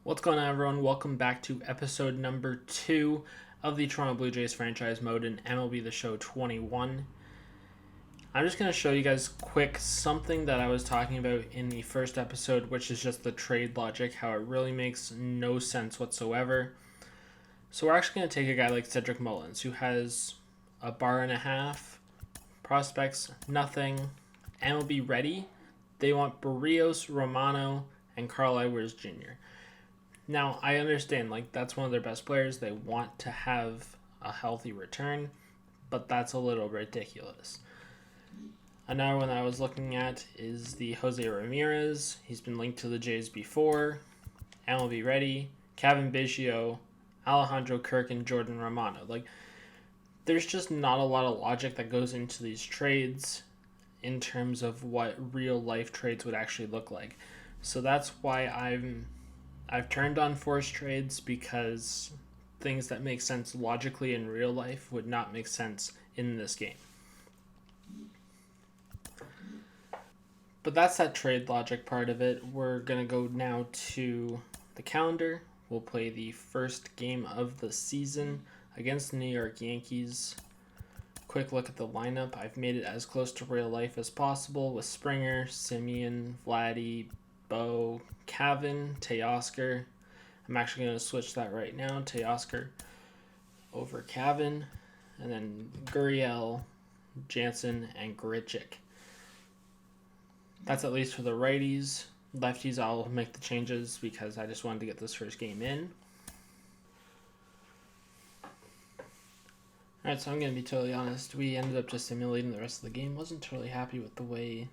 What's going on, everyone? Welcome back to episode number 2 of the Toronto Blue Jays franchise mode in MLB The Show 21. I'm just going to show you guys quick something that I was talking about in the first episode, which is just the trade logic, how it really makes no sense whatsoever. So we're actually going to take a guy like Cedric Mullins, who has a bar and a half, prospects, nothing, MLB ready. They want Barrios, Romano, and Carl Edwards Jr. Now, I understand, that's one of their best players. They want to have a healthy return, but that's a little ridiculous. Another one that I was looking at is the Jose Ramirez. He's been linked to the Jays before. MLB ready. Kevin Biggio, Alejandro Kirk, and Jordan Romano. There's just not a lot of logic that goes into these trades in terms of what real-life trades would actually look like. So that's why I've turned on forced trades, because things that make sense logically in real life would not make sense in this game. But that's that trade logic part of it. We're going to go now to the calendar. We'll play the first game of the season against the New York Yankees. Quick look at the lineup. I've made it as close to real life as possible with Springer, Simeon, Vladdy, Bo, Cavan, Teoscar. I'm actually going to switch that right now. Teoscar over Cavan. And then Gurriel, Jansen, and Grichuk. That's at least for the righties. Lefties, I'll make the changes because I just wanted to get this first game in. Alright, so I'm going to be totally honest. We ended up just simulating the rest of the game. Wasn't totally happy with the way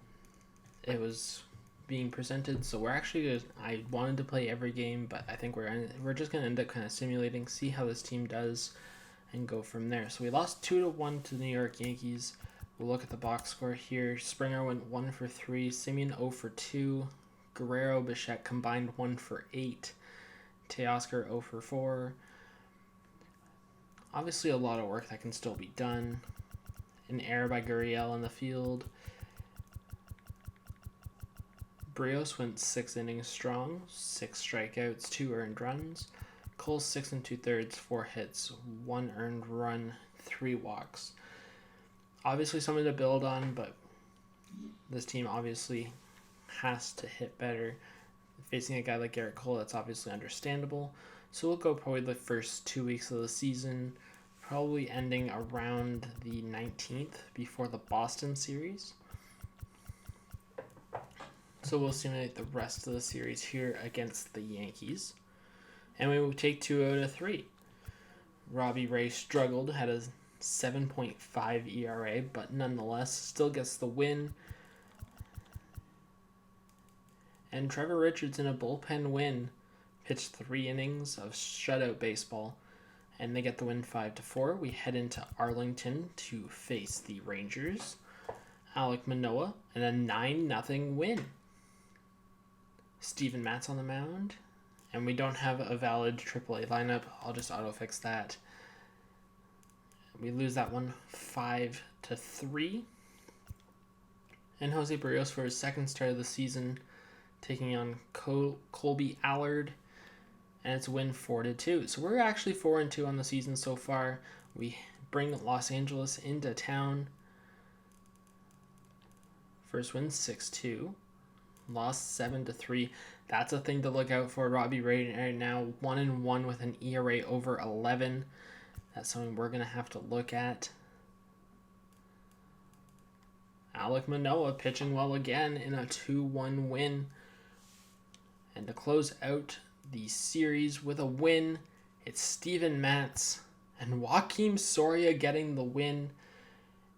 it was being presented, so I wanted to play every game, but I think we're just going to end up kind of simulating, see how this team does, and go from there. So we lost 2-1 to the New York Yankees. We'll look at the box score here. Springer went 1 for 3, Simeon 0 for 2, Guerrero, Bichette combined 1 for 8, Teoscar 0 for 4. Obviously a lot of work that can still be done. An error by Gurriel in the field. Barrios went 6 innings strong, 6 strikeouts, 2 earned runs. Cole 6 2/3, 4 hits, 1 earned run, 3 walks. Obviously something to build on, but this team obviously has to hit better. Facing a guy like Garrett Cole, that's obviously understandable. So we'll go probably the first 2 weeks of the season, probably ending around the 19th before the Boston series. So we'll simulate the rest of the series here against the Yankees. And we will take 2 out of 3. Robbie Ray struggled, had a 7.5 ERA, but nonetheless still gets the win. And Trevor Richards in a bullpen win pitched 3 innings of shutout baseball, and they get the win 5-4. We head into Arlington to face the Rangers. Alek Manoah and a 9-0 win. Steven Matz on the mound, and we don't have a valid AAA lineup. I'll just auto-fix that. We lose that one 5-3. And Jose Barrios for his second start of the season, taking on Colby Allard, and it's a win 4-2. So we're actually 4-2 on the season so far. We bring Los Angeles into town. First win 6-2. Lost 7-3. That's a thing to look out for. Robbie Ray right now 1-1 with an ERA over 11. That's something we're going to have to look at. Alek Manoah pitching well again in a 2-1 win. And to close out the series with a win, it's Steven Matz and Joakim Soria getting the win,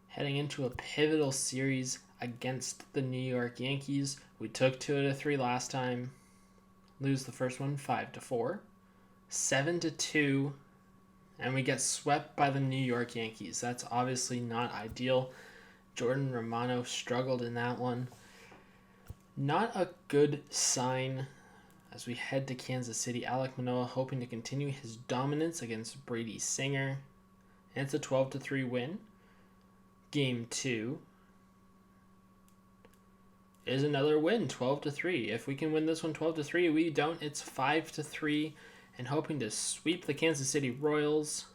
heading into a pivotal series against the New York Yankees. We took 2 out of 3 last time. Lose the first one 5-4. 7-2. And we get swept by the New York Yankees. That's obviously not ideal. Jordan Romano struggled in that one. Not a good sign as we head to Kansas City. Alek Manoah hoping to continue his dominance against Brady Singer. And it's a 12-3 win. Game 2. is another win, 12-3. If we can win this one 12-3, we don't. It's 5-3, and hoping to sweep the Kansas City Royals,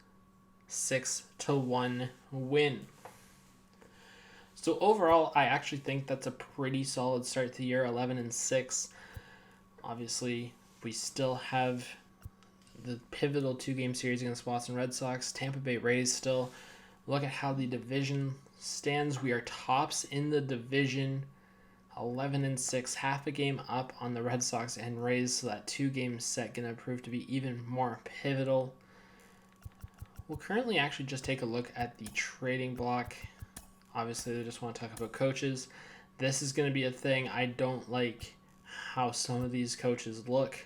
6-1 win. So overall, I actually think that's a pretty solid start to the year, 11-6. Obviously, we still have the pivotal 2-game series against Boston Red Sox, Tampa Bay Rays still. Look at how the division stands. We are tops in the division, 11-6, half a game up on the Red Sox and Rays, so that 2-game set going to prove to be even more pivotal. We'll currently actually just take a look at the trading block. Obviously, I just want to talk about coaches. This is going to be a thing. I don't like how some of these coaches look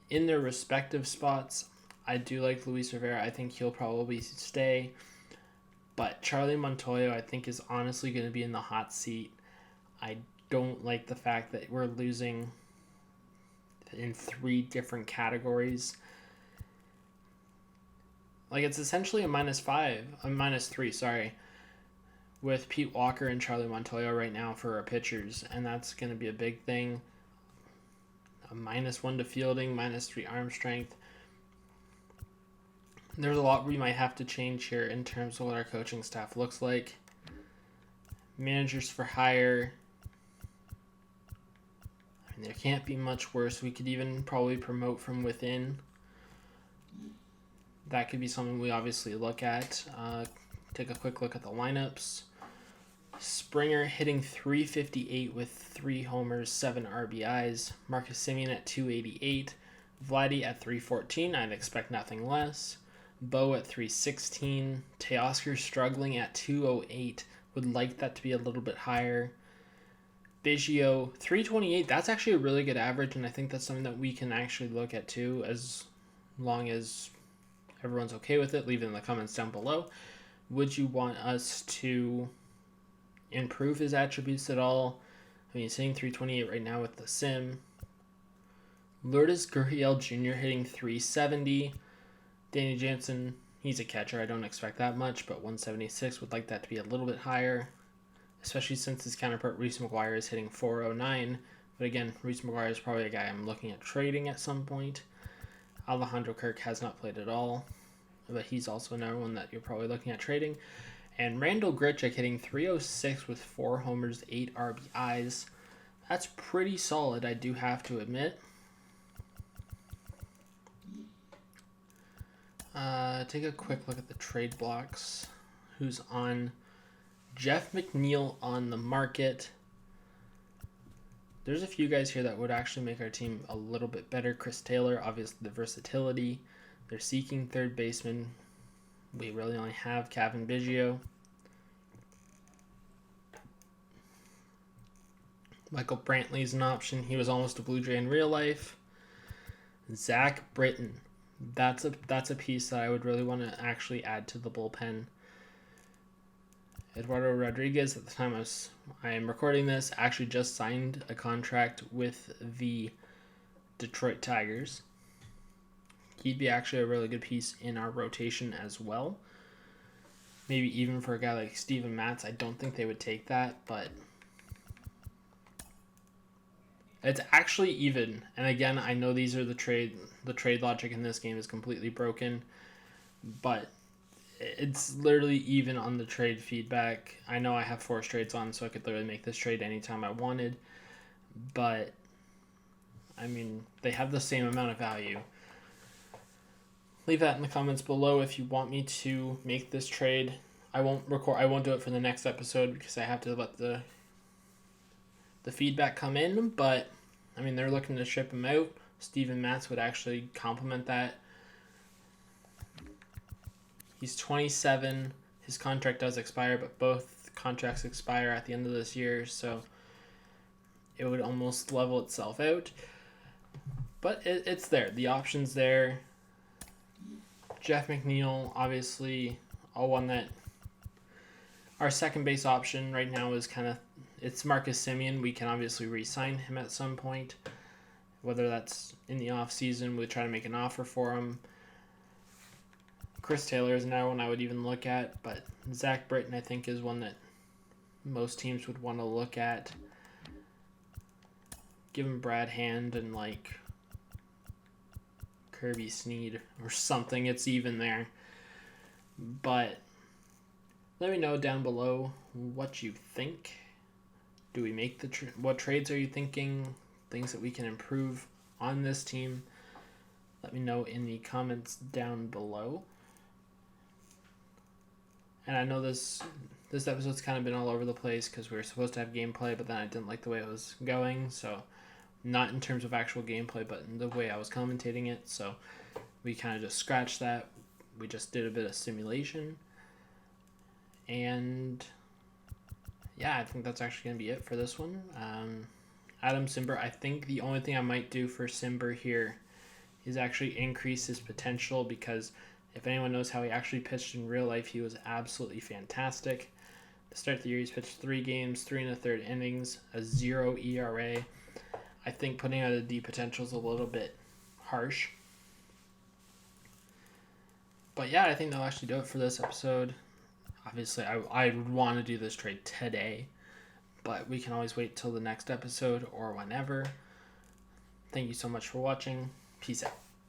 in their respective spots. I do like Luis Rivera. I think he'll probably stay. But Charlie Montoyo, I think, is honestly going to be in the hot seat. I don't like the fact that we're losing in 3 different categories. Like, it's essentially a -3, sorry, with Pete Walker and Charlie Montoyo right now for our pitchers, and that's going to be a big thing. A -1 to fielding, -3 arm strength. There's a lot we might have to change here in terms of what our coaching staff looks like. Managers for hire. I mean, there can't be much worse. We could even probably promote from within. That could be something we obviously look at. Take a quick look at the lineups. Springer hitting .358 with 3 homers, 7 RBIs. Marcus Semien at .288. Vladdy at .314. I'd expect nothing less. Bo at .316. Teoscar struggling at .208. Would like that to be a little bit higher. Biggio, .328. That's actually a really good average, and I think that's something that we can actually look at too, as long as everyone's okay with it. Leave it in the comments down below. Would you want us to improve his attributes at all? I mean, he's hitting .328 right now with the sim. Lourdes Gurriel Jr. hitting .370. Danny Jansen, he's a catcher. I don't expect that much, but 176, would like that to be a little bit higher, especially since his counterpart Reese McGuire is hitting .409. But again, Reese McGuire is probably a guy I'm looking at trading at some point. Alejandro Kirk has not played at all, but he's also another one that you're probably looking at trading. And Randall Grichuk hitting .306 with 4 homers, 8 RBIs. That's pretty solid, I do have to admit. Take a quick look at the trade blocks. Who's on? Jeff McNeil on the market. There's a few guys here that would actually make our team a little bit better. Chris Taylor, obviously the versatility. They're seeking third baseman. We really only have Kevin Biggio. Michael Brantley's an option. He was almost a Blue Jay in real life. Zach Britton. That's a piece that I would really want to actually add to the bullpen. Eduardo Rodriguez, at the time I am recording this, actually just signed a contract with the Detroit Tigers. He'd be actually a really good piece in our rotation as well. Maybe even for a guy like Steven Matz. I don't think they would take that, but it's actually even. And again, I know these are the trade logic in this game is completely broken, but it's literally even on the trade feedback. I know I have 4 trades on, so I could literally make this trade anytime I wanted, but I mean, they have the same amount of value. Leave that in the comments below if you want me to make this trade. I won't do it for the next episode because I have to let the feedback come in, but I mean, they're looking to ship him out. Steven Matz would actually complement that. He's 27. His contract does expire, but both contracts expire at the end of this year, so it would almost level itself out. But it's there. The option's there. Jeff McNeil, obviously, one that our second base option right now is it's Marcus Semien. We can obviously re-sign him at some point, whether that's in the offseason. We'll try to make an offer for him. Chris Taylor is another one I would even look at, but Zach Britton, I think, is one that most teams would want to look at. give him Brad Hand and like Kirby Sneed or something. It's even there. But let me know down below what you think. Do we make what trades are you thinking? Things that we can improve on this team. Let me know in the comments down below. And I know this episode's kind of been all over the place because we were supposed to have gameplay, but then I didn't like the way it was going. So not in terms of actual gameplay, but in the way I was commentating it. So we kind of just scratched that. We just did a bit of simulation. And yeah, I think that's actually going to be it for this one. Adam Simber, I think the only thing I might do for Simber here is actually increase his potential, because if anyone knows how he actually pitched in real life, he was absolutely fantastic. To start the year, he's pitched 3 games, 3 1/3 innings, a 0 ERA. I think putting out a D potential is a little bit harsh. But yeah, I think that'll actually do it for this episode. Obviously, I would want to do this trade today, but we can always wait till the next episode or whenever. Thank you so much for watching. Peace out.